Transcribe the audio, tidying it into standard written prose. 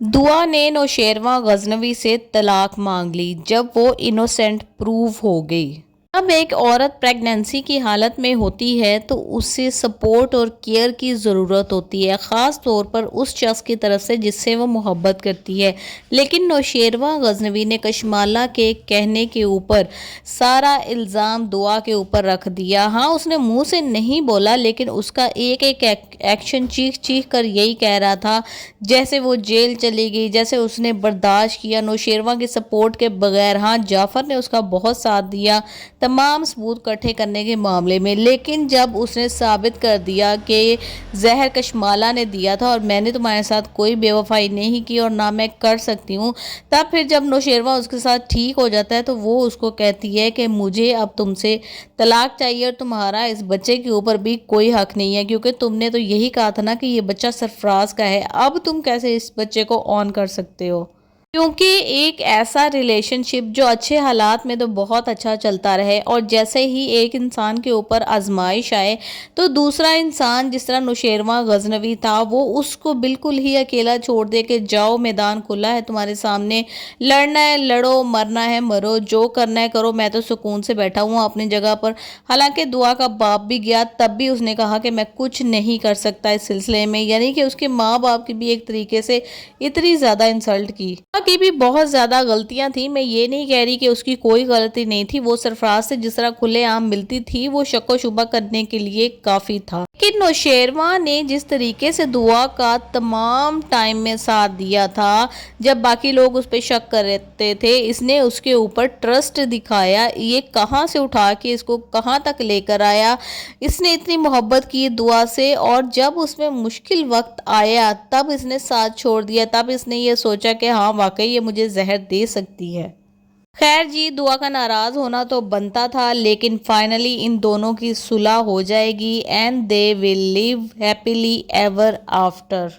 दुआ ने नौशेरवां गजनवी से तलाक मांग ली जब वो इनोसेंट प्रूव हो गई। जब एक औरत प्रेगनेंसी की हालत में होती है तो उसे सपोर्ट और केयर की ज़रूरत होती है, ख़ास तौर पर उस शख्स की तरफ से जिससे वो मोहब्बत करती है। लेकिन नौशेरवा गजनवी ने कशमाला के कहने के ऊपर सारा इल्ज़ाम दुआ के ऊपर रख दिया। हाँ, उसने मुंह से नहीं बोला, लेकिन उसका एक एक एक्शन चीख चीख कर यही कह रहा था जैसे वो जेल चली गई, जैसे उसने बर्दाश्त किया नौशेरवा के सपोर्ट के बगैर। हाँ, जाफ़र ने उसका बहुत साथ दिया तमाम सबूत इकट्ठे करने के मामले में, लेकिन जब उसने साबित कर दिया कि जहर कशमाला ने दिया था और मैंने तुम्हारे साथ कोई बेवफाई नहीं की और ना मैं कर सकती हूँ, तब फिर जब नौशेरवा उसके साथ ठीक हो जाता है तो वो उसको कहती है कि मुझे अब तुमसे तलाक चाहिए और तुम्हारा इस बच्चे के ऊपर भी कोई हक नहीं है, क्योंकि तुमने तो यही कहा था ना कि ये बच्चा सरफराज का है। अब तुम कैसे इस बच्चे को ऑन कर सकते हो? क्योंकि एक ऐसा रिलेशनशिप जो अच्छे हालात में तो बहुत अच्छा चलता रहे और जैसे ही एक इंसान के ऊपर आजमाइश आए तो दूसरा इंसान, जिस तरह नौशेरवा गजनवी था, वो उसको बिल्कुल ही अकेला छोड़ दे के जाओ मैदान खुला है तुम्हारे सामने, लड़ना है लड़ो, मरना है मरो, जो करना है करो, मैं तो सुकून से बैठा हुआ अपनी जगह पर। हालांकि दुआ का बाप भी गया, तब भी उसने कहा कि मैं कुछ नहीं कर सकता इस सिलसिले में, यानी कि उसके माँ बाप की भी एक तरीके से इतनी ज़्यादा इंसल्ट की भी बहुत ज़्यादा गलतियां थी। मैं ये नहीं कह रही कि उसकी कोई गलती नहीं थी, वो सरफराज से जिस तरह खुलेआम मिलती थी वो शक्को शुबा करने के लिए काफ़ी था। लेकिन नौशेरवा ने जिस तरीके से दुआ का तमाम टाइम में साथ दिया था, जब बाकी लोग उस पर शक करते थे, इसने उसके ऊपर ट्रस्ट दिखाया। ये कहाँ से उठा के इसको कहाँ तक लेकर आया, इसने इतनी मोहब्बत की दुआ से, और जब उसमें मुश्किल वक्त आया तब इसने साथ छोड़ दिया। तब इसने ये सोचा कि हाँ वाकई ये मुझे जहर दे सकती है। खैर जी, दुआ का नाराज होना तो बनता था, लेकिन फाइनली इन दोनों की सुलह हो जाएगी and they will live happily ever after.